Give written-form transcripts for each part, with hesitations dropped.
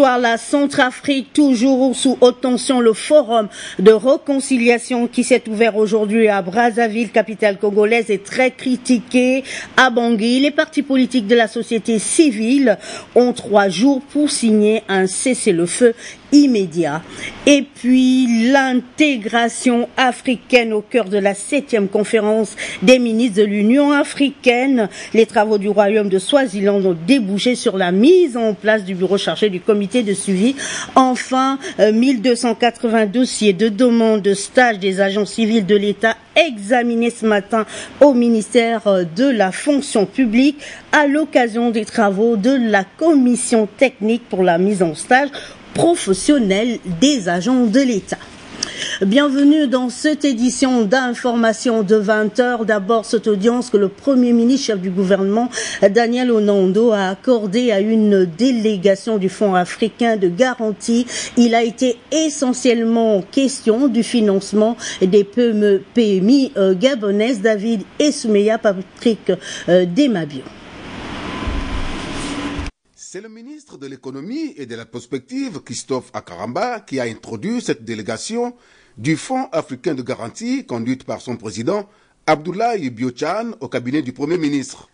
soir, la Centrafrique, toujours sous haute tension, le forum de réconciliation qui s'est ouvert aujourd'hui à Brazzaville, capitale congolaise, est très critiqué à Bangui. Les partis politiques de la société civile ont 3 jours pour signer un cessez-le-feu immédiat. Et puis l'intégration africaine au cœur de la 7e conférence des ministres de l'Union africaine. Les travaux du royaume de Swaziland ont débouché sur la mise en place du bureau chargé du comité de suivi. Enfin, 1280 dossiers de demande de stage des agents civils de l'État examinés ce matin au ministère de la fonction publique à l'occasion des travaux de la commission technique pour la mise en stage professionnel des agents de l'État. Bienvenue dans cette édition d'information de 20h. D'abord, cette audience que le Premier ministre, chef du gouvernement, Daniel Onondo, a accordée à une délégation du Fonds africain de garantie. Il a été essentiellement question du financement des PMI gabonaises. David Esmeya, Patrick Desmabions. C'est le ministre de l'économie et de la prospective, Christophe Akaramba, qui a introduit cette délégation du Fonds africain de garantie, conduite par son président, Abdoulaye Biochan, au cabinet du Premier ministre.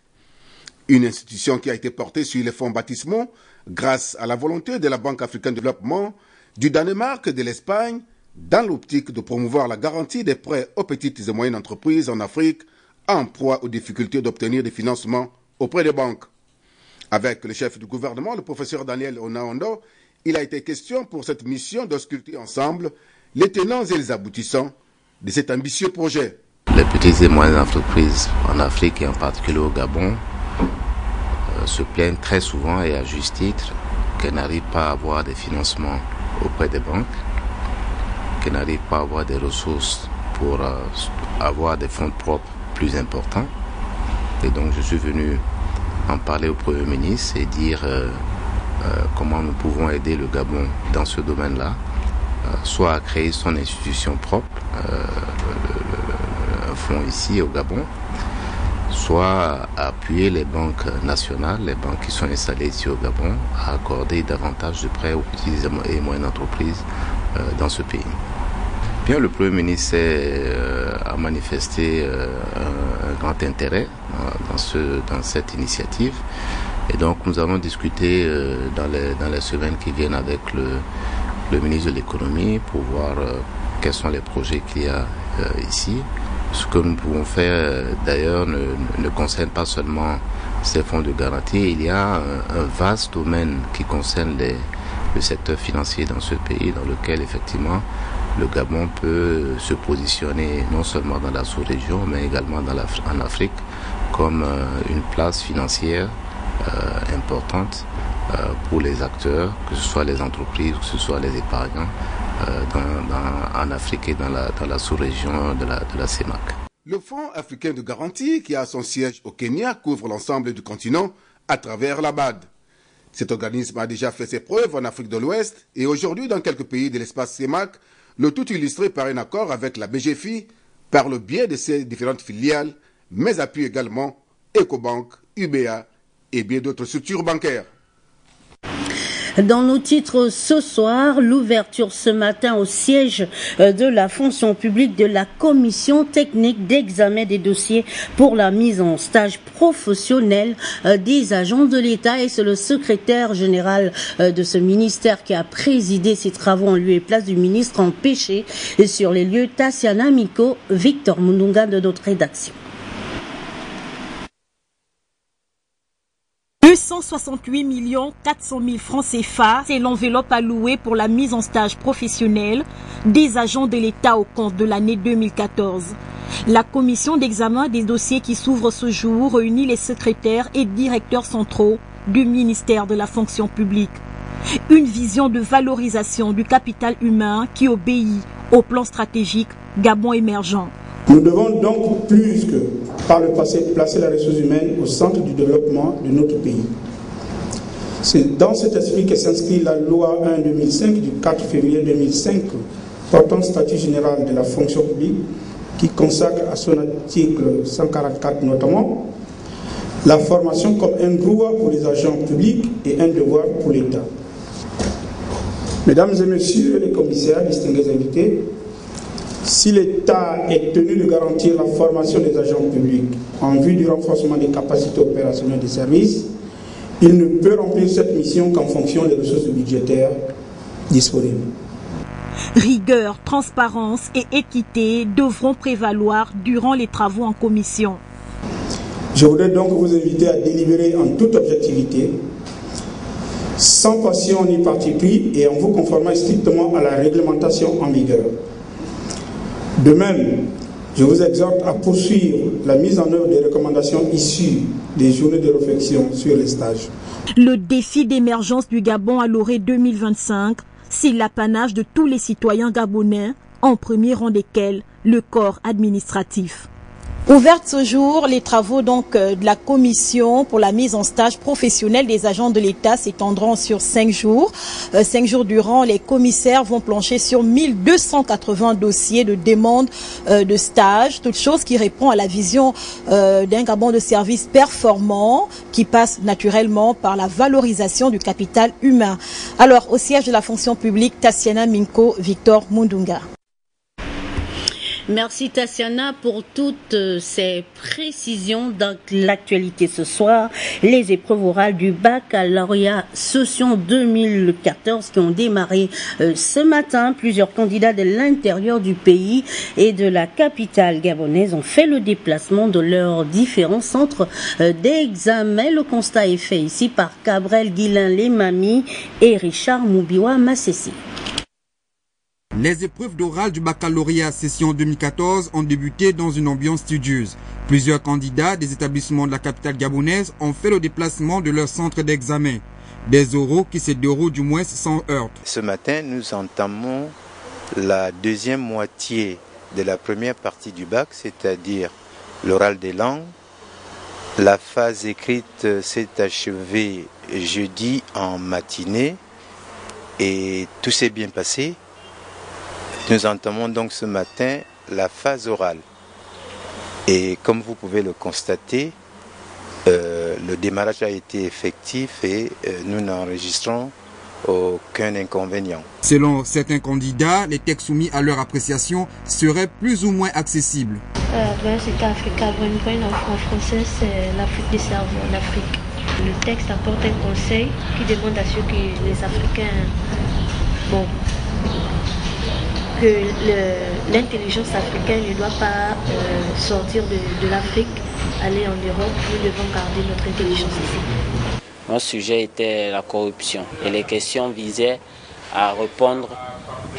Une institution qui a été portée sur les fonds baptismaux grâce à la volonté de la Banque africaine de développement, du Danemark et de l'Espagne, dans l'optique de promouvoir la garantie des prêts aux petites et moyennes entreprises en Afrique, en proie aux difficultés d'obtenir des financements auprès des banques. Avec le chef du gouvernement, le professeur Daniel Onondo, il a été question pour cette mission d'ausculter ensemble les tenants et les aboutissants de cet ambitieux projet. Les petites et moyennes entreprises en Afrique et en particulier au Gabon se plaignent très souvent et à juste titre qu'elles n'arrivent pas à avoir des financements auprès des banques, qu'elles n'arrivent pas à avoir des ressources pour avoir des fonds propres plus importants. Et donc je suis venu en parler au Premier ministre et dire comment nous pouvons aider le Gabon dans ce domaine-là, soit à créer son institution propre, un fonds ici au Gabon, soit à appuyer les banques nationales, les banques qui sont installées ici au Gabon, à accorder davantage de prêts aux petites et moyennes entreprises dans ce pays. Bien, le Premier ministre a manifesté un grand intérêt dans cette initiative et donc nous allons discuter dans les semaines qui viennent avec le ministre de l'économie pour voir quels sont les projets qu'il y a ici. Ce que nous pouvons faire d'ailleurs ne concerne pas seulement ces fonds de garantie, il y a un vaste domaine qui concerne le secteur financier dans ce pays dans lequel effectivement le Gabon peut se positionner non seulement dans la sous-région, mais également en Afrique comme une place financière importante pour les acteurs, que ce soit les entreprises, que ce soit les épargnants en Afrique et dans la sous-région de la CEMAC. Le Fonds africain de garantie, qui a son siège au Kenya, couvre l'ensemble du continent à travers la BAD. Cet organisme a déjà fait ses preuves en Afrique de l'Ouest et aujourd'hui dans quelques pays de l'espace CEMAC, le tout illustré par un accord avec la BGFI par le biais de ses différentes filiales, mais appuie également Ecobank, UBA et bien d'autres structures bancaires. Dans nos titres ce soir, l'ouverture ce matin au siège de la fonction publique de la commission technique d'examen des dossiers pour la mise en stage professionnel des agents de l'État et c'est le secrétaire général de ce ministère qui a présidé ces travaux en lieu et place du ministre empêché sur les lieux Tassiana Miko, Victor Mundunga de notre rédaction. 268 400 000 francs CFA, c'est l'enveloppe allouée pour la mise en stage professionnel des agents de l'État au compte de l'année 2014. La commission d'examen des dossiers qui s'ouvre ce jour réunit les secrétaires et directeurs centraux du ministère de la fonction publique. Une vision de valorisation du capital humain qui obéit au plan stratégique Gabon émergent. Nous devons donc plus que par le passé placer la ressource humaine au centre du développement de notre pays. C'est dans cet esprit que s'inscrit la loi 1/2005 du 4 février 2005 portant statut général de la fonction publique qui consacre à son article 144 notamment la formation comme un droit pour les agents publics et un devoir pour l'État. Mesdames et messieurs les commissaires, distingués invités, si l'État est tenu de garantir la formation des agents publics en vue du renforcement des capacités opérationnelles des services, il ne peut remplir cette mission qu'en fonction des ressources budgétaires disponibles. Rigueur, transparence et équité devront prévaloir durant les travaux en commission. Je voudrais donc vous inviter à délibérer en toute objectivité, sans passion ni parti pris et en vous conformant strictement à la réglementation en vigueur. De même, je vous exhorte à poursuivre la mise en œuvre des recommandations issues des journées de réflexion sur les stages. Le défi d'émergence du Gabon à l'orée 2025, c'est l'apanage de tous les citoyens gabonais, en premier rang desquels le corps administratif. Ouvertes ce jour, les travaux de la commission pour la mise en stage professionnel des agents de l'État s'étendront sur 5 jours. 5 jours durant, les commissaires vont plancher sur 1280 dossiers de demande de stage, toute chose qui répond à la vision d'un Gabon de services performant qui passe naturellement par la valorisation du capital humain. Alors, au siège de la fonction publique, Tassiana Minko, Victor Mundunga. Merci Tassiana pour toutes ces précisions dans l'actualité ce soir. Les épreuves orales du baccalauréat session 2014 qui ont démarré ce matin. Plusieurs candidats de l'intérieur du pays et de la capitale gabonaise ont fait le déplacement de leurs différents centres d'examen. Le constat est fait ici par Cabrel Guilain Lemami et Richard Moubiwa Massessi. Les épreuves d'oral du baccalauréat session 2014 ont débuté dans une ambiance studieuse. Plusieurs candidats des établissements de la capitale gabonaise ont fait le déplacement de leur centre d'examen. Des oraux qui se déroulent du moins sans heurts. Ce matin, nous entamons la deuxième moitié de la première partie du bac, c'est-à-dire l'oral des langues. La phase écrite s'est achevée jeudi en matinée et tout s'est bien passé. Nous entamons donc ce matin la phase orale. Et comme vous pouvez le constater, le démarrage a été effectif et nous n'enregistrons aucun inconvénient. Selon certains candidats, les textes soumis à leur appréciation seraient plus ou moins accessibles. C'est Africa, en français, c'est l'Afrique du cerveau, l'Afrique. Le texte apporte un conseil qui demande à ceux que les Africains... que l'intelligence africaine ne doit pas sortir de l'Afrique, aller en Europe. Nous devons garder notre intelligence ici. Mon sujet était la corruption et les questions visaient à répondre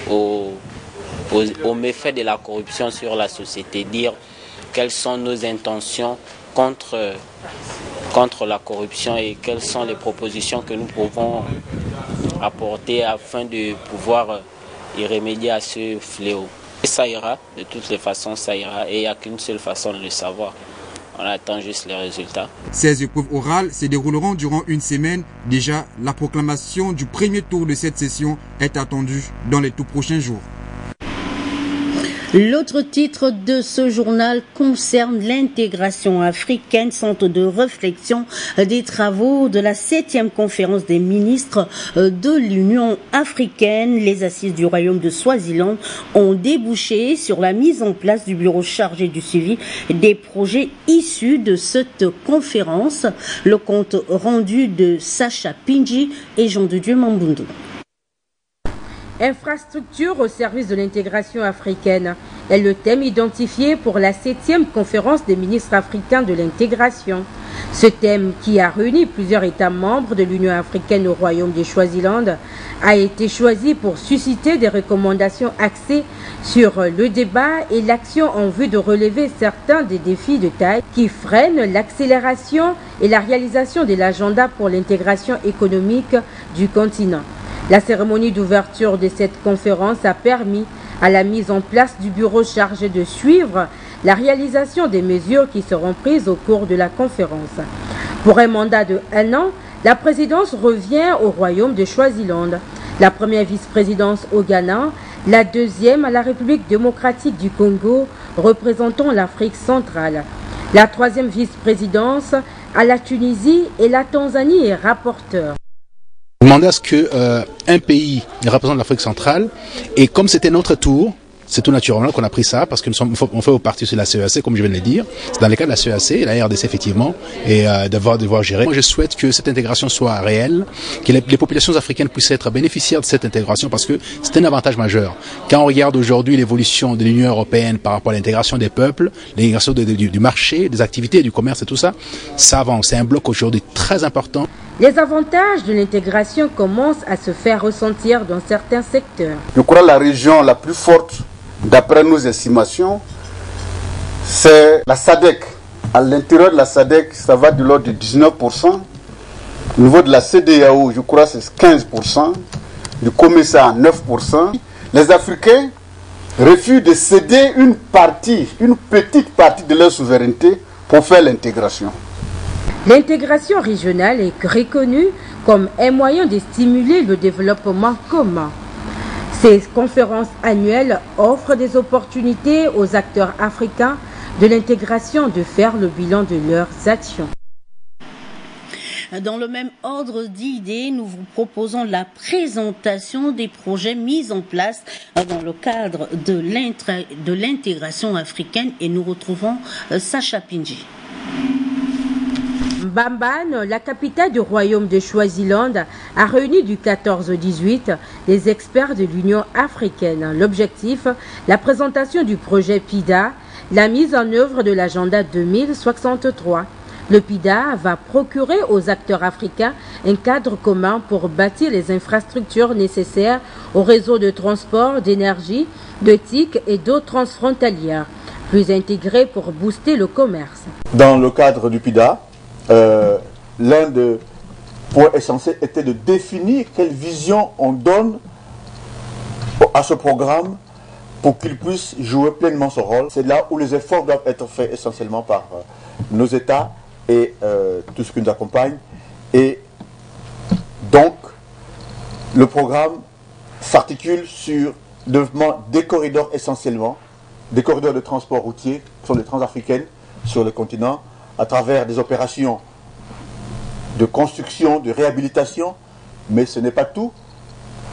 aux méfaits de la corruption sur la société, dire quelles sont nos intentions contre la corruption et quelles sont les propositions que nous pouvons apporter afin de pouvoir y remédier à ce fléau. Et ça ira, de toutes les façons ça ira, et il n'y a qu'une seule façon de le savoir. On attend juste les résultats. Ces épreuves orales se dérouleront durant une semaine. Déjà, la proclamation du premier tour de cette session est attendue dans les tout prochains jours. L'autre titre de ce journal concerne l'intégration africaine, centre de réflexion des travaux de la 7e conférence des ministres de l'Union africaine. Les assises du royaume de Swaziland ont débouché sur la mise en place du bureau chargé du suivi des projets issus de cette conférence. Le compte rendu de Sacha Pinji et Jean de Dieu Mambundu. Infrastructure au service de l'intégration africaine est le thème identifié pour la 7e conférence des ministres africains de l'intégration. Ce thème, qui a réuni plusieurs États membres de l'Union africaine au royaume de Swaziland, a été choisi pour susciter des recommandations axées sur le débat et l'action en vue de relever certains des défis de taille qui freinent l'accélération et la réalisation de l'agenda pour l'intégration économique du continent. La cérémonie d'ouverture de cette conférence a permis à la mise en place du bureau chargé de suivre la réalisation des mesures qui seront prises au cours de la conférence. Pour un mandat de 1 an, la présidence revient au royaume de Swaziland, la première vice-présidence au Ghana, la deuxième à la République démocratique du Congo, représentant l'Afrique centrale. La troisième vice-présidence à la Tunisie et la Tanzanie est rapporteur. Demander à ce qu'un pays représente l'Afrique centrale, et comme c'était notre tour, c'est tout naturellement qu'on a pris ça, parce que on fait partie de la CEAC, comme je viens de le dire. C'est dans le cas de la CEAC, la RDC effectivement, et devoir gérer. Moi, je souhaite que cette intégration soit réelle, que les populations africaines puissent être bénéficiaires de cette intégration, parce que c'est un avantage majeur. Quand on regarde aujourd'hui l'évolution de l'Union européenne par rapport à l'intégration des peuples, l'intégration du marché, des activités, du commerce et tout ça, ça avance. C'est un bloc aujourd'hui très important. Les avantages de l'intégration commencent à se faire ressentir dans certains secteurs. Je crois que la région la plus forte, d'après nos estimations, c'est la SADC. À l'intérieur de la SADC, ça va de l'ordre de 19%. Au niveau de la CEDEAO, je crois que c'est 15%. Du COMESA, 9%. Les Africains refusent de céder une petite partie de leur souveraineté pour faire l'intégration. L'intégration régionale est reconnue comme un moyen de stimuler le développement commun. Ces conférences annuelles offrent des opportunités aux acteurs africains de l'intégration de faire le bilan de leurs actions. Dans le même ordre d'idées, nous vous proposons la présentation des projets mis en place dans le cadre de l'intégration africaine et nous retrouvons Sacha Pinji. Mbambane, la capitale du royaume de Swaziland, a réuni du 14 au 18 les experts de l'Union africaine. L'objectif, la présentation du projet PIDA, la mise en œuvre de l'agenda 2063. Le PIDA va procurer aux acteurs africains un cadre commun pour bâtir les infrastructures nécessaires au réseau de transport, d'énergie, de TIC et d'eau transfrontalière, plus intégrés pour booster le commerce. Dans le cadre du PIDA, l'un des points essentiels était de définir quelle vision on donne à ce programme pour qu'il puisse jouer pleinement son rôle. C'est là où les efforts doivent être faits essentiellement par nos États et tout ce qui nous accompagne. Et donc, le programme s'articule sur le développement des corridors essentiellement, des corridors de transport routier, qui sont des transafricaines sur le continent, à travers des opérations de construction, de réhabilitation, mais ce n'est pas tout,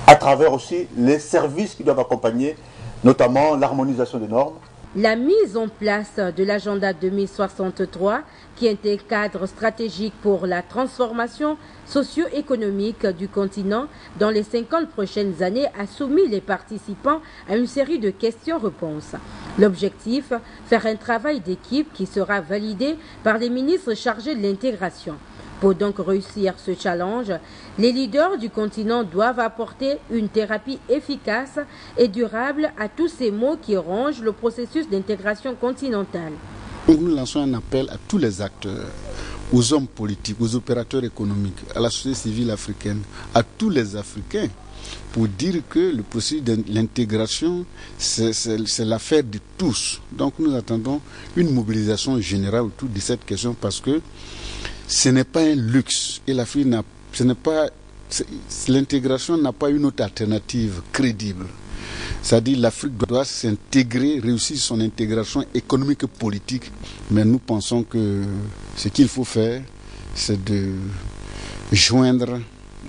à travers aussi les services qui doivent accompagner, notamment l'harmonisation des normes. La mise en place de l'agenda 2063, qui est un cadre stratégique pour la transformation socio-économique du continent dans les 50 prochaines années, a soumis les participants à une série de questions-réponses. L'objectif, faire un travail d'équipe qui sera validé par les ministres chargés de l'intégration. Pour donc réussir ce challenge, les leaders du continent doivent apporter une thérapie efficace et durable à tous ces maux qui rongent le processus d'intégration continentale. Nous lançons un appel à tous les acteurs, aux hommes politiques, aux opérateurs économiques, à la société civile africaine, à tous les Africains, pour dire que le processus de l'intégration, c'est l'affaire de tous. Donc nous attendons une mobilisation générale autour de cette question parce que ce n'est pas un luxe et l'Afrique l'intégration n'a pas une autre alternative crédible. C'est-à-dire l'Afrique doit s'intégrer, réussir son intégration économique et politique. Mais nous pensons que ce qu'il faut faire, c'est de joindre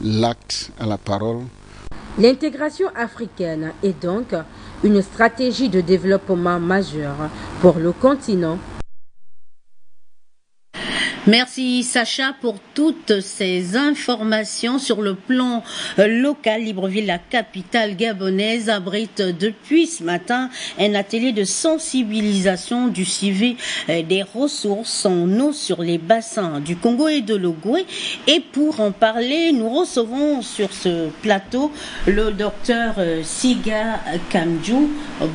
l'acte à la parole. L'intégration africaine est donc une stratégie de développement majeure pour le continent. Merci Sacha pour toutes ces informations sur le plan local. Libreville, la capitale gabonaise, abrite depuis ce matin un atelier de sensibilisation du suivi des ressources en eau sur les bassins du Congo et de l'Ogooué. Et pour en parler, nous recevons sur ce plateau le docteur Siga Kamdjou.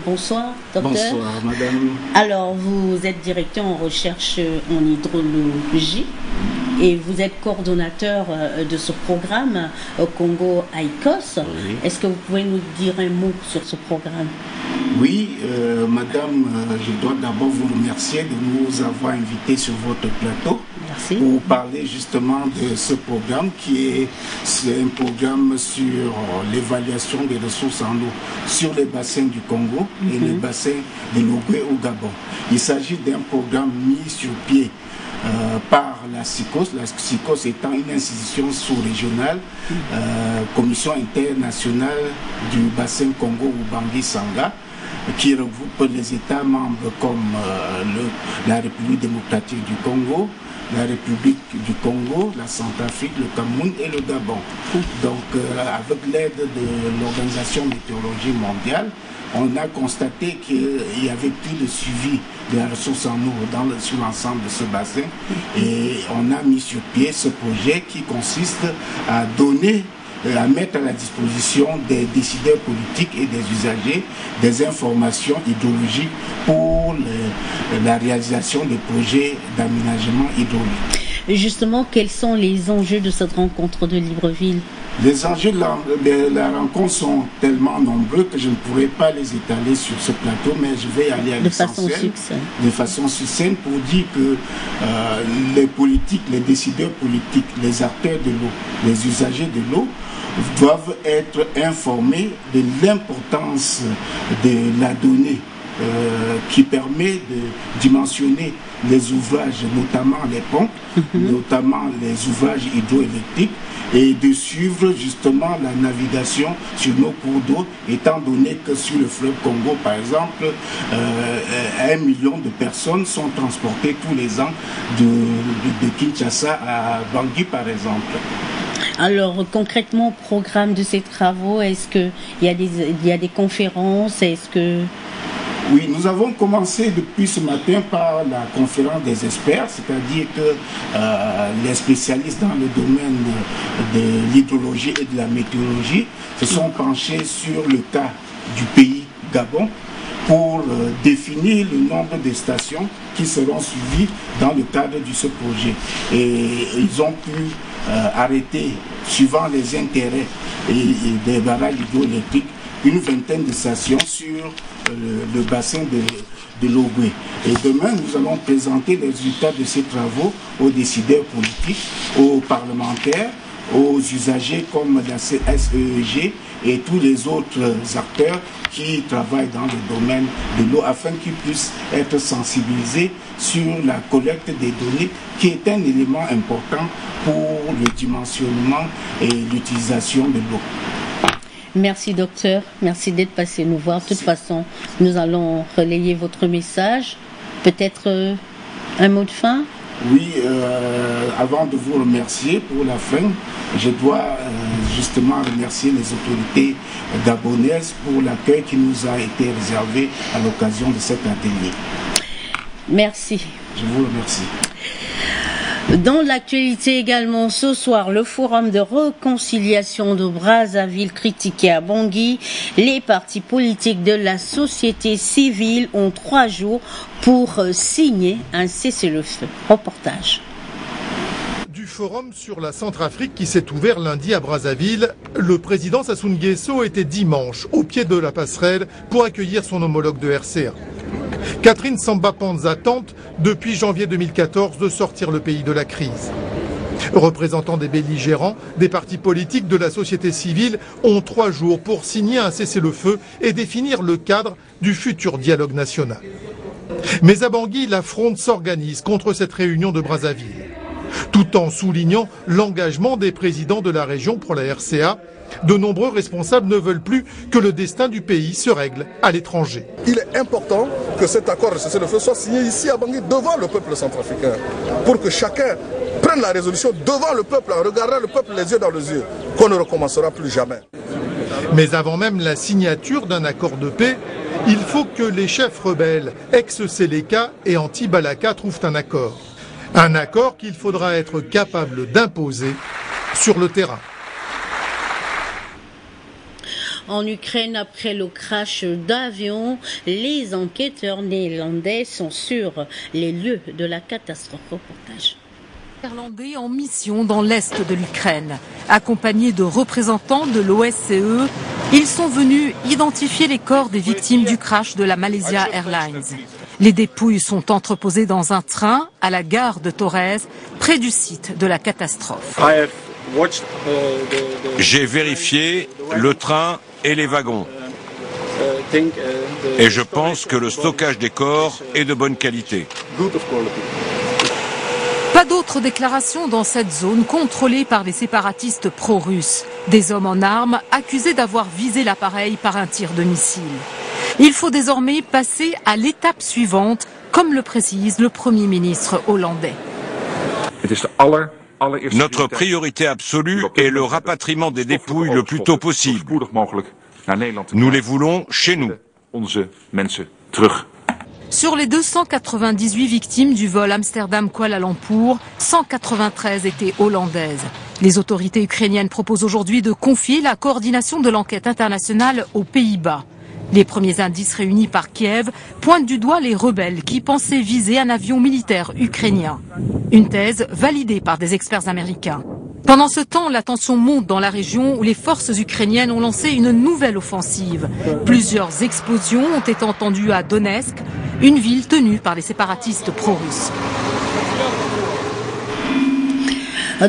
Bonsoir docteur. Bonsoir madame. Alors vous êtes directeur en recherche en hydrologie et vous êtes coordonnateur de ce programme Congo ICOS. Oui. Est-ce que vous pouvez nous dire un mot sur ce programme? Oui, madame, je dois d'abord vous remercier de nous avoir invités sur votre plateau. Merci. Pour parler justement de ce programme c'est un programme sur l'évaluation des ressources en eau sur les bassins du Congo et les bassins de l'Ogooué au Gabon. Il s'agit d'un programme mis sur pied par la CICOS étant une institution sous-régionale, Commission internationale du bassin Congo-Ubangi-Sanga, qui regroupe les États membres comme la République démocratique du Congo, la République du Congo, la Centrafrique, le Cameroun et le Gabon. Donc, avec l'aide de l'Organisation météorologique mondiale, on a constaté qu'il y avait plus de suivi de la ressource en eau sur l'ensemble de ce bassin. Et on a mis sur pied ce projet qui consiste à mettre à la disposition des décideurs politiques et des usagers des informations hydrologiques pour la réalisation des projets d'aménagement hydraulique. Justement, quels sont les enjeux de cette rencontre de Libreville? Les enjeux de la rencontre sont tellement nombreux que je ne pourrais pas les étaler sur ce plateau, mais je vais aller à l'essentiel de façon succincte pour dire que les politiques, les décideurs politiques, les acteurs de l'eau, les usagers de l'eau doivent être informés de l'importance de la donnée qui permet de dimensionner les ouvrages, notamment les pompes, notamment les ouvrages hydroélectriques, et de suivre justement la navigation sur nos cours d'eau, étant donné que sur le fleuve Congo, par exemple, 1 million de personnes sont transportées tous les ans de Kinshasa à Bangui, par exemple. Alors concrètement, au programme de ces travaux, est-ce qu'il y a des conférences? Est-ce que... Oui, nous avons commencé depuis ce matin par la conférence des experts, c'est-à-dire que les spécialistes dans le domaine de l'hydrologie et de la météorologie se sont penchés sur le cas du pays Gabon pour définir le nombre de stations qui seront suivies dans le cadre de ce projet. Et ils ont pu arrêter, suivant les intérêts des barrages hydroélectriques, une vingtaine de stations sur le bassin de l'Ogoué. Et demain, nous allons présenter les résultats de ces travaux aux décideurs politiques, aux parlementaires, aux usagers comme la SEEG et tous les autres acteurs qui travaillent dans le domaine de l'eau afin qu'ils puissent être sensibilisés sur la collecte des données qui est un élément important pour le dimensionnement et l'utilisation de l'eau. Merci docteur, merci d'être passé nous voir. De toute façon, nous allons relayer votre message. Peut-être un mot de fin? Oui, avant de vous remercier pour la fin, je dois justement remercier les autorités gabonaises pour l'accueil qui nous a été réservé à l'occasion de cet atelier. Merci. Je vous remercie. Dans l'actualité également, ce soir, le forum de réconciliation de Brazzaville critiqué à Bangui. Les partis politiques de la société civile ont 3 jours pour signer un cessez-le-feu. Reportage. Du forum sur la Centrafrique qui s'est ouvert lundi à Brazzaville, le président Sassou Nguesso était dimanche au pied de la passerelle pour accueillir son homologue de RCA. Catherine Samba-Panza tente, depuis janvier 2014, de sortir le pays de la crise. Représentants des belligérants, des partis politiques de la société civile ont 3 jours pour signer un cessez-le-feu et définir le cadre du futur dialogue national. Mais à Bangui, la fronde s'organise contre cette réunion de Brazzaville, tout en soulignant l'engagement des présidents de la région pour la RCA. De nombreux responsables ne veulent plus que le destin du pays se règle à l'étranger. Il est important que cet accord de cessez-le-feu soit signé ici à Bangui devant le peuple centrafricain pour que chacun prenne la résolution devant le peuple en regardant le peuple les yeux dans les yeux, qu'on ne recommencera plus jamais. Mais avant même la signature d'un accord de paix, il faut que les chefs rebelles ex-Séléka et anti-Balaka trouvent un accord. Un accord qu'il faudra être capable d'imposer sur le terrain. En Ukraine, après le crash d'avion, les enquêteurs néerlandais sont sur les lieux de la catastrophe. Reportage. Néerlandais en mission dans l'est de l'Ukraine. Accompagnés de représentants de l'OSCE, ils sont venus identifier les corps des victimes du crash de la Malaysia Airlines. Les dépouilles sont entreposées dans un train à la gare de Torres, près du site de la catastrophe. J'ai vérifié le train et les wagons. Et je pense que le stockage des corps est de bonne qualité. Autre déclaration dans cette zone contrôlée par les séparatistes pro-russes. Des hommes en armes accusés d'avoir visé l'appareil par un tir de missile. Il faut désormais passer à l'étape suivante, comme le précise le Premier ministre hollandais. Notre priorité absolue est le rapatriement des dépouilles le plus tôt possible. Nous les voulons chez nous. Sur les 298 victimes du vol Amsterdam-Kuala Lumpur, 193 étaient hollandaises. Les autorités ukrainiennes proposent aujourd'hui de confier la coordination de l'enquête internationale aux Pays-Bas. Les premiers indices réunis par Kiev pointent du doigt les rebelles qui pensaient viser un avion militaire ukrainien. Une thèse validée par des experts américains. Pendant ce temps, la tension monte dans la région où les forces ukrainiennes ont lancé une nouvelle offensive. Plusieurs explosions ont été entendues à Donetsk, une ville tenue par les séparatistes pro-russes.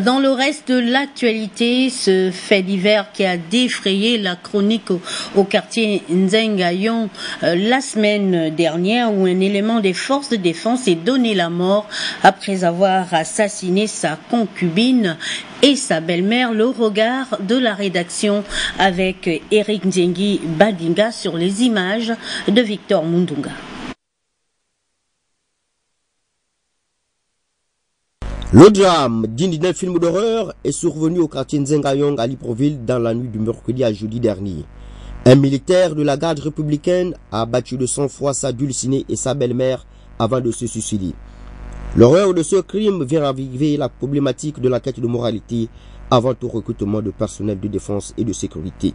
Dans le reste de l'actualité, ce fait divers qui a défrayé la chronique au quartier Nzengayon la semaine dernière, où un élément des forces de défense est donné la mort après avoir assassiné sa concubine et sa belle-mère. Le regard de la rédaction avec Eric Nzengi Badinga sur les images de Victor Mundunga. Le drame digne d'un film d'horreur est survenu au quartier Nzengayong à Libreville dans la nuit du mercredi à jeudi dernier. Un militaire de la garde républicaine a abattu de sang-froid sa dulcinée et sa belle-mère avant de se suicider. L'horreur de ce crime vient raviver la problématique de la quête de moralité avant tout recrutement de personnel de défense et de sécurité.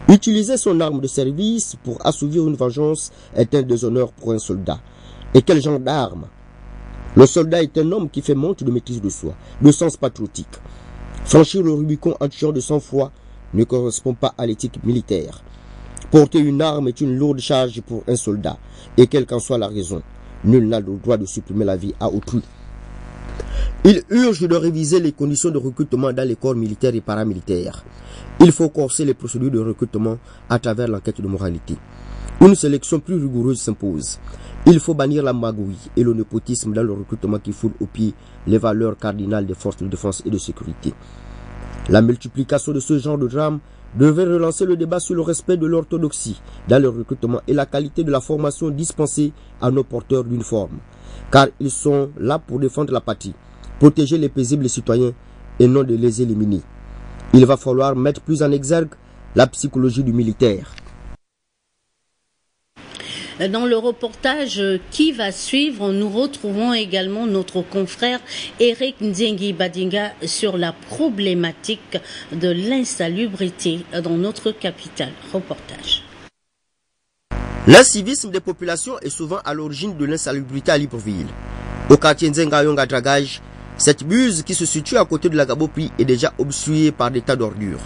Utiliser son arme de service pour assouvir une vengeance est un déshonneur pour un soldat. Et quel genre d'arme? Le soldat est un homme qui fait montre de maîtrise de soi, de sens patriotique. Franchir le Rubicon en tuant de sang-froid ne correspond pas à l'éthique militaire. Porter une arme est une lourde charge pour un soldat, et quelle qu'en soit la raison, nul n'a le droit de supprimer la vie à autrui. Il urge de réviser les conditions de recrutement dans les corps militaires et paramilitaires. Il faut corser les procédures de recrutement à travers l'enquête de moralité. Une sélection plus rigoureuse s'impose. Il faut bannir la magouille et le népotisme dans le recrutement qui foule au pied les valeurs cardinales des forces de défense et de sécurité. La multiplication de ce genre de drame devait relancer le débat sur le respect de l'orthodoxie dans le recrutement et la qualité de la formation dispensée à nos porteurs d'uniforme, car ils sont là pour défendre la patrie, protéger les paisibles citoyens et non de les éliminer. Il va falloir mettre plus en exergue la psychologie du militaire. Dans le reportage qui va suivre, nous retrouvons également notre confrère Eric Nzengi Badinga sur la problématique de l'insalubrité dans notre capitale. Reportage. L'incivisme des populations est souvent à l'origine de l'insalubrité à Libreville. Au quartier Nzengayong à Dragage, cette buse qui se situe à côté de la Gabopi est déjà obstruée par des tas d'ordures.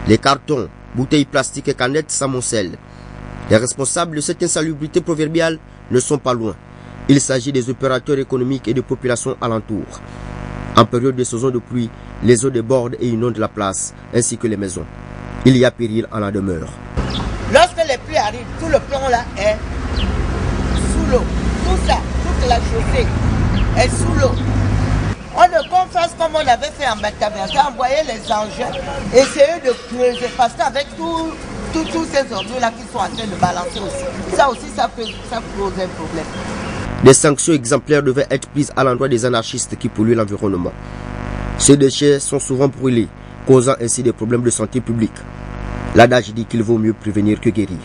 Les cartons, bouteilles plastiques et canettes s'amoncellent. Les responsables de cette insalubrité proverbiale ne sont pas loin. Il s'agit des opérateurs économiques et des populations alentours. En période de saison de pluie, les eaux débordent et inondent la place, ainsi que les maisons. Il y a péril en la demeure. Lorsque les pluies arrivent, tout le plan là est sous l'eau. Tout ça, toute la chaussée est sous l'eau. On ne confesse comme on avait fait en Bataviaca, envoyer les engins, essayer de creuser, parce qu'avec tous ces ordures-là qui sont en train de balancer aussi. Ça peut poser un problème. Des sanctions exemplaires devaient être prises à l'endroit des anarchistes qui polluent l'environnement. Ces déchets sont souvent brûlés, causant ainsi des problèmes de santé publique. L'adage dit qu'il vaut mieux prévenir que guérir.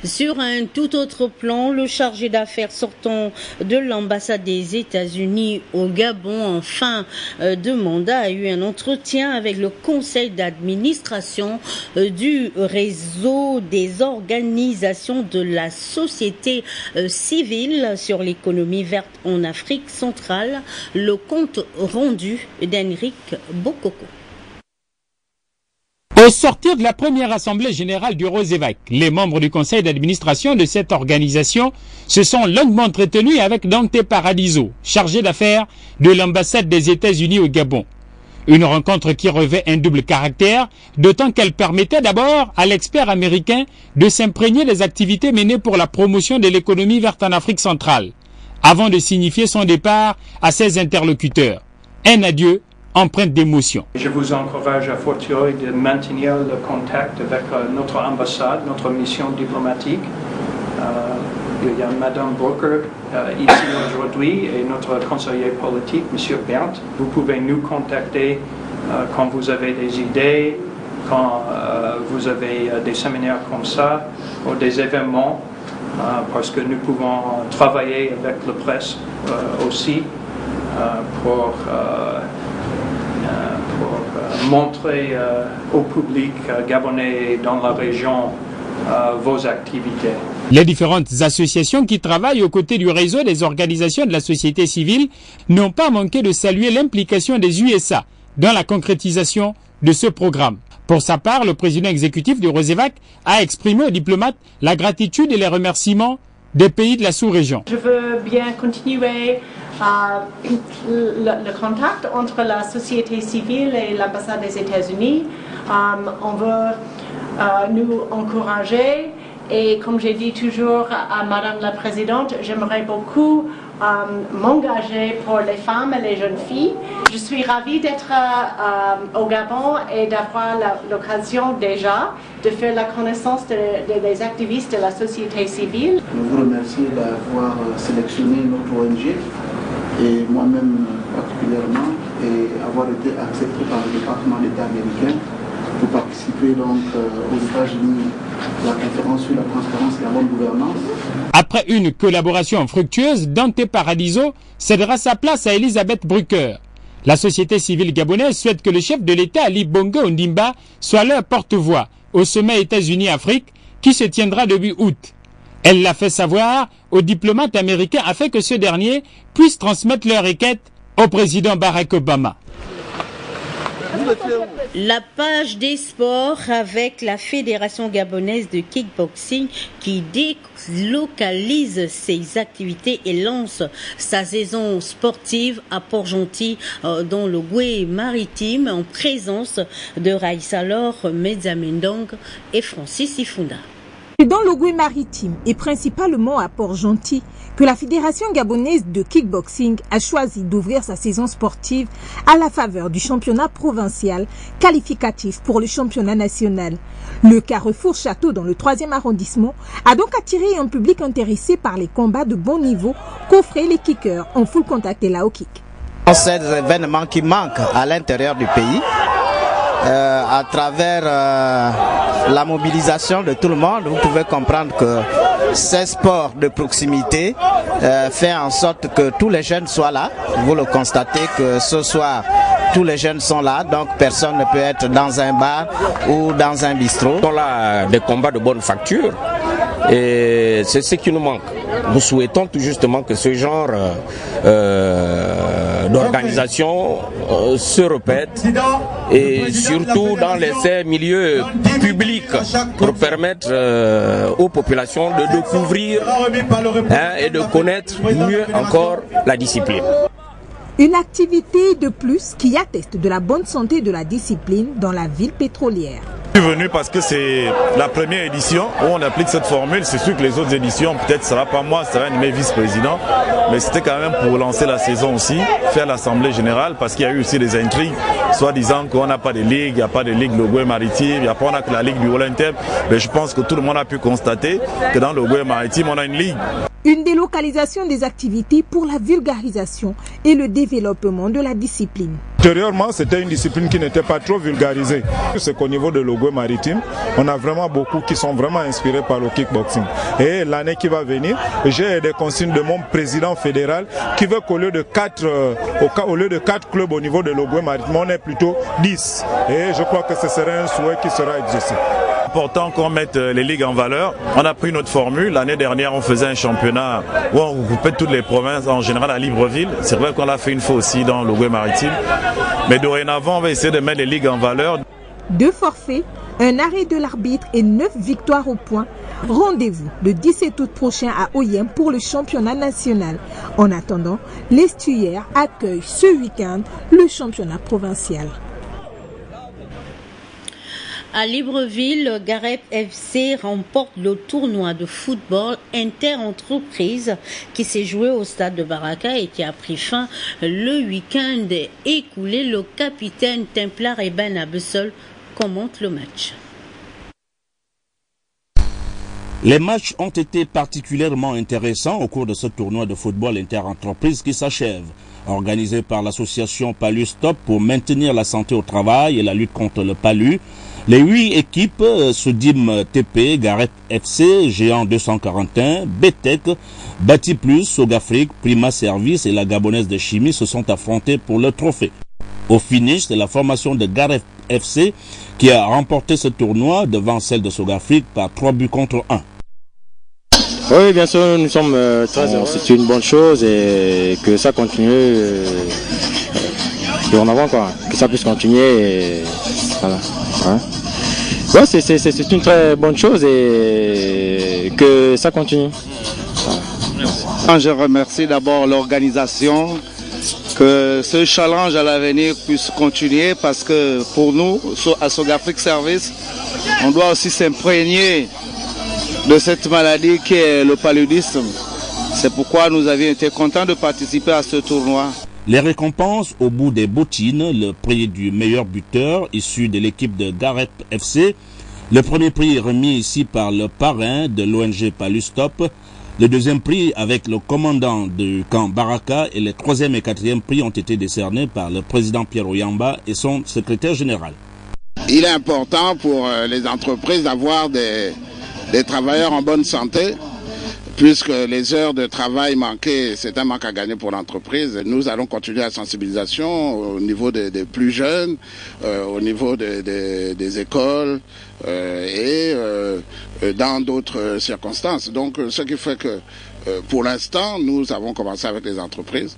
Sur un tout autre plan, le chargé d'affaires sortant de l'ambassade des États-Unis au Gabon en fin de mandat a eu un entretien avec le conseil d'administration du réseau des organisations de la société civile sur l'économie verte en Afrique centrale. Le compte rendu d'Henrik Bokoko. Au sortir de la première assemblée générale du Rosévac, les membres du conseil d'administration de cette organisation se sont longuement entretenus avec Dante Paradiso, chargé d'affaires de l'ambassade des États-Unis au Gabon. Une rencontre qui revêt un double caractère, d'autant qu'elle permettait d'abord à l'expert américain de s'imprégner des activités menées pour la promotion de l'économie verte en Afrique centrale. avant de signifier son départ à ses interlocuteurs. Un adieu empreinte d'émotion. Je vous encourage à fortiori de maintenir le contact avec notre ambassade, notre mission diplomatique. Il y a Madame Broker ici aujourd'hui et notre conseiller politique, Monsieur Bernd. Vous pouvez nous contacter quand vous avez des idées, quand vous avez des séminaires comme ça ou des événements, parce que nous pouvons travailler avec la presse aussi pour montrer au public gabonais dans la région vos activités. Les différentes associations qui travaillent aux côtés du réseau des organisations de la société civile n'ont pas manqué de saluer l'implication des USA dans la concrétisation de ce programme. Pour sa part, le président exécutif du Rosévac a exprimé aux diplomates la gratitude et les remerciements des pays de la sous-région. Je veux bien continuer le contact entre la société civile et l'ambassade des États-Unis. On veut nous encourager et comme j'ai dit toujours à Madame la Présidente, j'aimerais beaucoup m'engager pour les femmes et les jeunes filles. Je suis ravie d'être au Gabon et d'avoir l'occasion déjà de faire la connaissance des activistes de la société civile. Je vous remercie d'avoir sélectionné notre ONG et moi-même particulièrement et avoir été accepté par le département d'État américain pour participer donc aux États-Unis à la conférence sur la transparence et la bonne gouvernance. Après une collaboration fructueuse, Dante Paradiso cédera sa place à Elisabeth Brucker. La société civile gabonaise souhaite que le chef de l'État, Ali Bongo Ondimba, soit leur porte-voix au sommet États-Unis-Afrique qui se tiendra début août. Elle l'a fait savoir aux diplomates américains afin que ce dernier puisse transmettre leur requête au président Barack Obama. La page des sports avec la Fédération gabonaise de kickboxing qui délocalise ses activités et lance sa saison sportive à Port-Gentil dans le Goué maritime en présence de Raïssa Lor, Medzamendong et Francis Ifunda. Dans le Goué maritime et principalement à Port-Gentil, que la Fédération gabonaise de kickboxing a choisi d'ouvrir sa saison sportive à la faveur du championnat provincial qualificatif pour le championnat national. Le Carrefour Château dans le 3e arrondissement a donc attiré un public intéressé par les combats de bon niveau qu'offraient les kickers en full contact et la kick. C'est des événements qui manquent à l'intérieur du pays. À travers la mobilisation de tout le monde, vous pouvez comprendre que ces sports de proximité fait en sorte que tous les jeunes soient là. Vous le constatez que ce soir, tous les jeunes sont là, donc personne ne peut être dans un bar ou dans un bistrot. On a des combats de bonne facture et c'est ce qui nous manque. Nous souhaitons tout justement que ce genre d'organisation se répète et surtout dans ces milieux publics pour permettre aux populations de découvrir et de connaître mieux encore la discipline. Une activité de plus qui atteste de la bonne santé de la discipline dans la ville pétrolière. Je suis venu parce que c'est la première édition où on applique cette formule. C'est sûr que les autres éditions, peut-être ce ne sera pas moi, ce sera un de mes vice-présidents. Mais c'était quand même pour lancer la saison aussi, faire l'assemblée générale, parce qu'il y a eu aussi des intrigues, soit disant qu'on n'a pas de ligue, il n'y a pas de ligue de Goué maritime, il n'y a pas on a que la ligue du Olympique. Mais je pense que tout le monde a pu constater que dans le Goué maritime, on a une ligue. Une délocalisation des activités pour la vulgarisation et le développement de la discipline. Antérieurement, c'était une discipline qui n'était pas trop vulgarisée. C'est qu'au niveau de l'Ogoué maritime, on a vraiment beaucoup qui sont vraiment inspirés par le kickboxing. Et l'année qui va venir, j'ai des consignes de mon président fédéral qui veut qu'au lieu de 4 clubs au niveau de l'Ogoué maritime, on ait plutôt 10. Et je crois que ce serait un souhait qui sera exaucé. Important qu'on mette les ligues en valeur. On a pris notre formule. L'année dernière, on faisait un championnat où on regroupait toutes les provinces, en général à Libreville. C'est vrai qu'on l'a fait une fois aussi dans le Goué maritime. Mais dorénavant, on va essayer de mettre les ligues en valeur. 2 forfaits, un arrêt de l'arbitre et 9 victoires au point. Rendez-vous le 17 août prochain à Oyem pour le championnat national. En attendant, l'Estuaire accueille ce week-end le championnat provincial. À Libreville, Gareth FC remporte le tournoi de football inter-entreprise qui s'est joué au stade de Baraka et qui a pris fin le week-end écoulé. Le capitaine Templar Eben Abessol commente le match. Les matchs ont été particulièrement intéressants au cours de ce tournoi de football inter-entreprise qui s'achève. Organisé par l'association Palu Stop pour maintenir la santé au travail et la lutte contre le palu, les 8 équipes, Soudim TP, Gareth FC, Géant 241, BTEC, Bati Plus, Sogafrique, Prima Service et la Gabonaise de Chimie se sont affrontées pour le trophée. Au finish, c'est la formation de Gareth FC qui a remporté ce tournoi devant celle de Sogafrique par 3 buts contre 1. Oui, bien sûr, nous sommes très heureux. C'est une bonne chose et que ça continue en avant, quoi. Que ça puisse continuer. Et voilà. Hein? Ouais, c'est une très bonne chose et que ça continue. Voilà. Je remercie d'abord l'organisation, que ce challenge à l'avenir puisse continuer parce que pour nous, à Sogafrique Service, on doit aussi s'imprégner de cette maladie qui est le paludisme. C'est pourquoi nous avions été contents de participer à ce tournoi. Les récompenses au bout des bottines, le prix du meilleur buteur issu de l'équipe de Gareth FC, le premier prix remis ici par le parrain de l'ONG Palustop, le deuxième prix avec le commandant du camp Baraka et les troisième et quatrième prix ont été décernés par le président Pierre Oyamba et son secrétaire général. Il est important pour les entreprises d'avoir des travailleurs en bonne santé, puisque les heures de travail manquées, c'est un manque à gagner pour l'entreprise. Nous allons continuer la sensibilisation au niveau des plus jeunes, au niveau des écoles et dans d'autres circonstances. Donc, ce qui fait que pour l'instant, nous avons commencé avec les entreprises.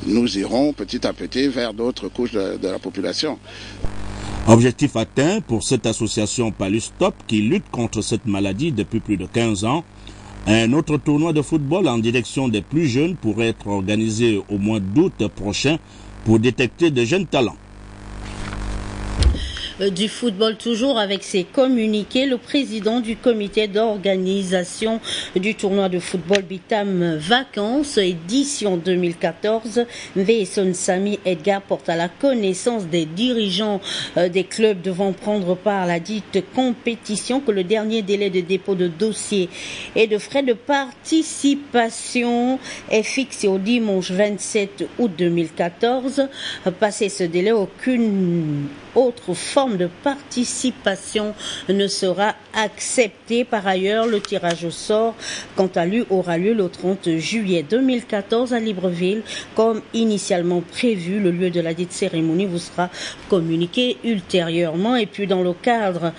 Nous irons petit à petit vers d'autres couches de la population. Objectif atteint pour cette association Palustop qui lutte contre cette maladie depuis plus de 15 ans. Un autre tournoi de football en direction des plus jeunes pourrait être organisé au mois d'août prochain pour détecter de jeunes talents. Du football toujours avec ses communiqués, le président du comité d'organisation du tournoi de football Bitam Vacances édition 2014, Mveson Sami Edgar porte à la connaissance des dirigeants des clubs devant prendre part à la dite compétition que le dernier délai de dépôt de dossier et de frais de participation est fixé au dimanche 27 août 2014. Passé ce délai, aucune autre forme de participation ne sera acceptée. Par ailleurs, le tirage au sort, quant à lui, aura lieu le 30 juillet 2014 à Libreville, comme initialement prévu. Le lieu de la dite cérémonie vous sera communiqué ultérieurement. Et puis, dans le cadre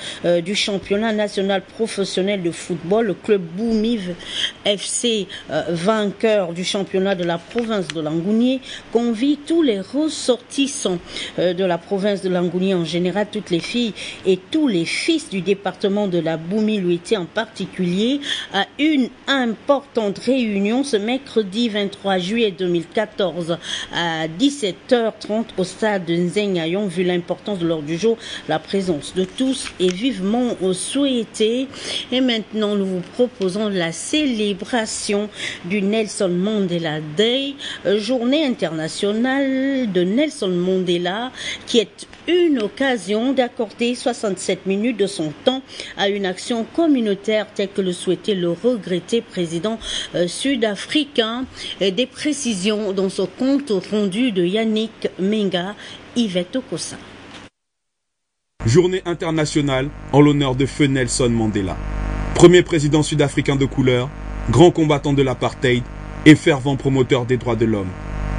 du championnat national professionnel de football, le club Boumi FC, vainqueur du championnat de la province de Langounié, convie tous les ressortissants de la province de Langounié en général, toutes les filles et tous les fils du département de la Boumi-Louété en particulier, à une importante réunion ce mercredi 23 juillet 2014 à 17h30 au stade de Nzengayon. Vu l'importance de l'ordre du jour, la présence de tous est vivement souhaitée. Et maintenant, nous vous proposons la célébration du Nelson Mandela Day, journée internationale de Nelson Mandela, qui est une occasion d'accorder 67 minutes de son temps à une action communautaire telle que le souhaitait le regretté président sud-africain. Des précisions dans ce compte rendu de Yannick Menga, Yvette Okosa. Journée internationale en l'honneur de feu Nelson Mandela, premier président sud-africain de couleur, grand combattant de l'apartheid et fervent promoteur des droits de l'homme,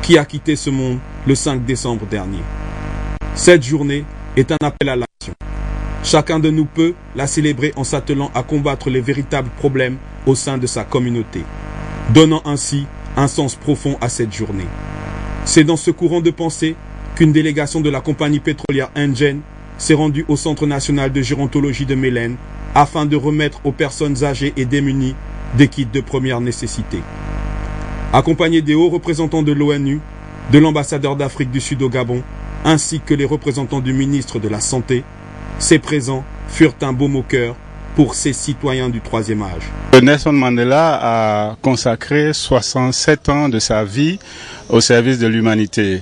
qui a quitté ce monde le 5 décembre dernier. Cette journée est un appel à l'action. Chacun de nous peut la célébrer en s'attelant à combattre les véritables problèmes au sein de sa communauté, donnant ainsi un sens profond à cette journée. C'est dans ce courant de pensée qu'une délégation de la compagnie pétrolière Engen s'est rendue au Centre national de gérontologie de Mélène afin de remettre aux personnes âgées et démunies des kits de première nécessité. Accompagnés des hauts représentants de l'ONU, de l'ambassadeur d'Afrique du Sud au Gabon, ainsi que les représentants du ministre de la Santé, ces présents furent un baume au cœur pour ces citoyens du troisième âge. Nelson Mandela a consacré 67 ans de sa vie au service de l'humanité.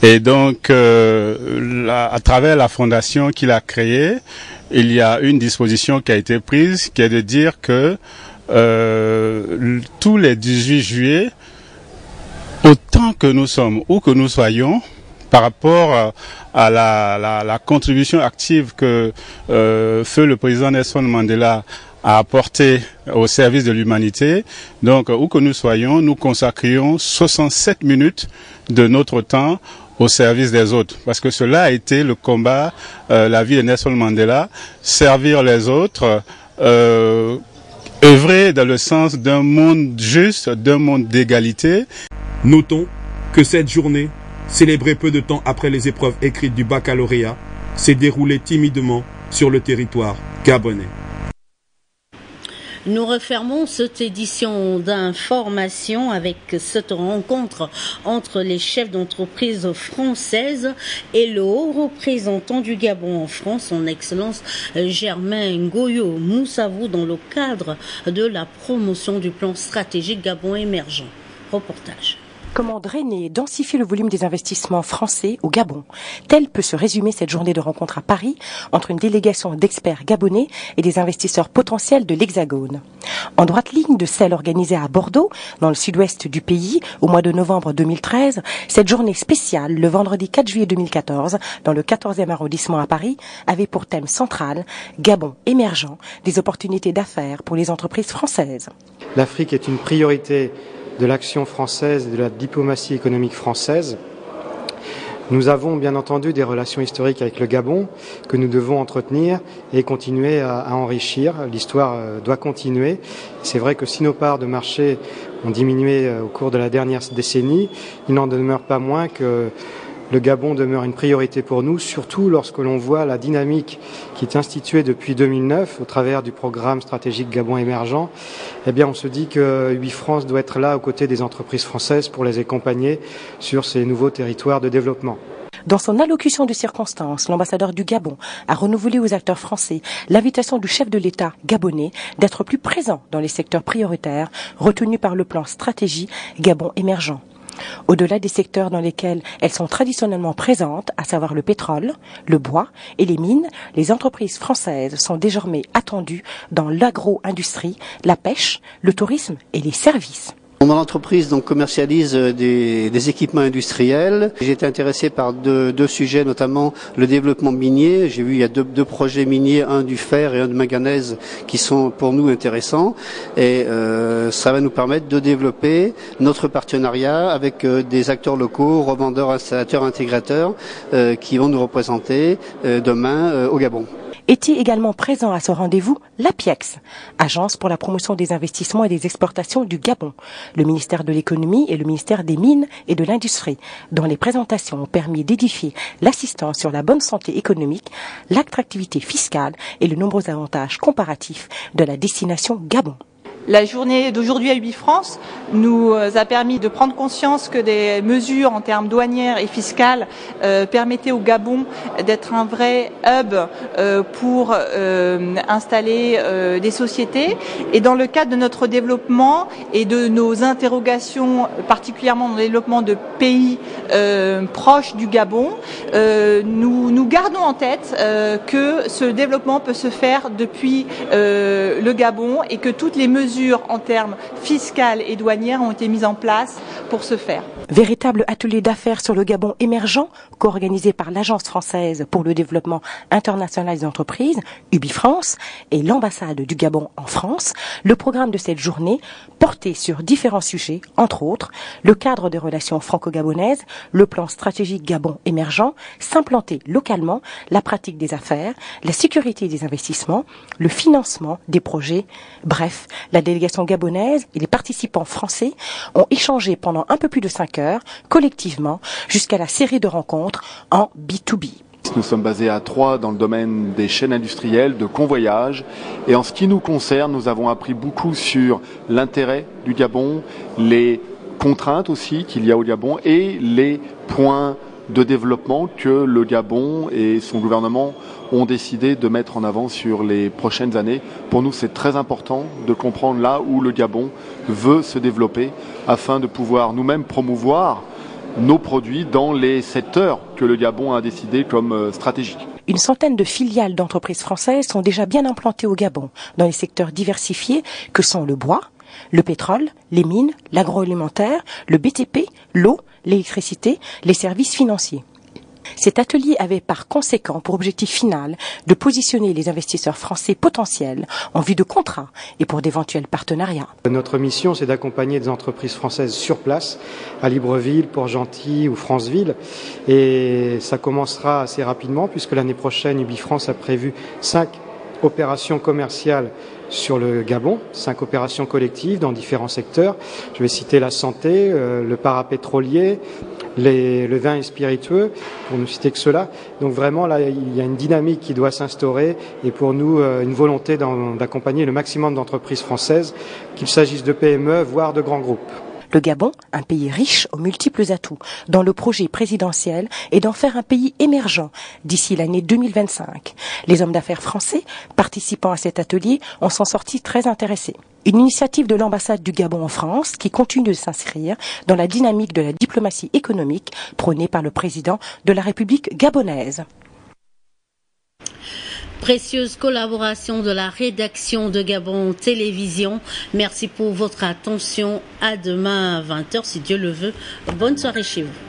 Et donc, à travers la fondation qu'il a créée, il y a une disposition qui a été prise, qui est de dire que tous les 18 juillet, autant que nous sommes, où que nous soyons, par rapport à la contribution active que feu le président Nelson Mandela a apporté au service de l'humanité, donc où que nous soyons, nous consacrions 67 minutes de notre temps au service des autres, parce que cela a été le combat, la vie de Nelson Mandela, servir les autres, œuvrer dans le sens d'un monde juste, d'un monde d'égalité. Notons que cette journée, célébrée peu de temps après les épreuves écrites du baccalauréat, s'est déroulée timidement sur le territoire gabonais. Nous refermons cette édition d'information avec cette rencontre entre les chefs d'entreprise françaises et le haut représentant du Gabon en France, son Excellence Germain Ngoyo Moussavou, dans le cadre de la promotion du plan stratégique Gabon émergent. Reportage. Comment drainer et densifier le volume des investissements français au Gabon? Tel peut se résumer cette journée de rencontre à Paris entre une délégation d'experts gabonais et des investisseurs potentiels de l'Hexagone. En droite ligne de celle organisée à Bordeaux, dans le sud-ouest du pays, au mois de novembre 2013, cette journée spéciale, le vendredi 4 juillet 2014, dans le 14e arrondissement à Paris, avait pour thème central Gabon émergent, des opportunités d'affaires pour les entreprises françaises. L'Afrique est une priorité de l'action française et de la diplomatie économique française. Nous avons bien entendu des relations historiques avec le Gabon que nous devons entretenir et continuer à enrichir. L'histoire doit continuer. C'est vrai que si nos parts de marché ont diminué au cours de la dernière décennie, il n'en demeure pas moins que le Gabon demeure une priorité pour nous, surtout lorsque l'on voit la dynamique qui est instituée depuis 2009 au travers du programme stratégique Gabon émergent. Eh bien, on se dit que UbiFrance doit être là aux côtés des entreprises françaises pour les accompagner sur ces nouveaux territoires de développement. Dans son allocution de circonstance, l'ambassadeur du Gabon a renouvelé aux acteurs français l'invitation du chef de l'État gabonais d'être plus présent dans les secteurs prioritaires retenus par le plan stratégie Gabon émergent. Au-delà des secteurs dans lesquels elles sont traditionnellement présentes, à savoir le pétrole, le bois et les mines, les entreprises françaises sont désormais attendues dans l'agro-industrie, la pêche, le tourisme et les services. Mon entreprise donc commercialise des équipements industriels. J'ai été intéressé par deux sujets, notamment le développement minier. J'ai vu il y a deux projets miniers, un du fer et un de manganèse, qui sont pour nous intéressants. Et ça va nous permettre de développer notre partenariat avec des acteurs locaux, revendeurs, installateurs, intégrateurs, qui vont nous représenter demain au Gabon. Était également présent à ce rendez-vous l'APIEX, Agence pour la promotion des investissements et des exportations du Gabon, le ministère de l'économie et le ministère des mines et de l'industrie, dont les présentations ont permis d'édifier l'assistance sur la bonne santé économique, l'attractivité fiscale et les nombreux avantages comparatifs de la destination Gabon. La journée d'aujourd'hui à UbiFrance nous a permis de prendre conscience que des mesures en termes douanières et fiscales permettaient au Gabon d'être un vrai hub pour installer des sociétés. Et dans le cadre de notre développement et de nos interrogations, particulièrement dans le développement de pays proches du Gabon, nous gardons en tête que ce développement peut se faire depuis le Gabon et que toutes les mesures en termes fiscales et douanières ont été mises en place pour ce faire. Véritable atelier d'affaires sur le Gabon émergent, co-organisé par l'Agence française pour le développement international des entreprises, UbiFrance, et l'ambassade du Gabon en France, le programme de cette journée portait sur différents sujets, entre autres le cadre des relations franco-gabonaises, le plan stratégique Gabon émergent, s'implanter localement, la pratique des affaires, la sécurité des investissements, le financement des projets. Bref, la délégation gabonaise et les participants français ont échangé pendant un peu plus de 5 heures, collectivement, jusqu'à la série de rencontres en B2B. Nous sommes basés à Troyes dans le domaine des chaînes industrielles, de convoyage. Et en ce qui nous concerne, nous avons appris beaucoup sur l'intérêt du Gabon, les contraintes aussi qu'il y a au Gabon et les points de développement que le Gabon et son gouvernement ont décidé de mettre en avant sur les prochaines années. Pour nous, c'est très important de comprendre là où le Gabon veut se développer afin de pouvoir nous-mêmes promouvoir nos produits dans les secteurs que le Gabon a décidé comme stratégiques. Une centaine de filiales d'entreprises françaises sont déjà bien implantées au Gabon, dans les secteurs diversifiés que sont le bois, le pétrole, les mines, l'agroalimentaire, le BTP, l'eau, l'électricité, les services financiers. Cet atelier avait par conséquent pour objectif final de positionner les investisseurs français potentiels en vue de contrats et pour d'éventuels partenariats. Notre mission, c'est d'accompagner des entreprises françaises sur place, à Libreville, Port-Gentil ou Franceville. Et ça commencera assez rapidement puisque l'année prochaine, UbiFrance a prévu 5 opérations commerciales sur le Gabon, 5 opérations collectives dans différents secteurs. Je vais citer la santé, le parapétrolier, le vin et spiritueux, pour ne citer que cela. Donc vraiment, là, il y a une dynamique qui doit s'instaurer et pour nous, une volonté d'accompagner le maximum d'entreprises françaises, qu'il s'agisse de PME, voire de grands groupes. Le Gabon, un pays riche aux multiples atouts, dans le projet présidentiel est d'en faire un pays émergent d'ici l'année 2025. Les hommes d'affaires français participant à cet atelier en sont sortis très intéressés. Une initiative de l'ambassade du Gabon en France qui continue de s'inscrire dans la dynamique de la diplomatie économique prônée par le président de la République gabonaise. Précieuse collaboration de la rédaction de Gabon Télévision. Merci pour votre attention. À demain à 20h si Dieu le veut. Bonne soirée chez vous.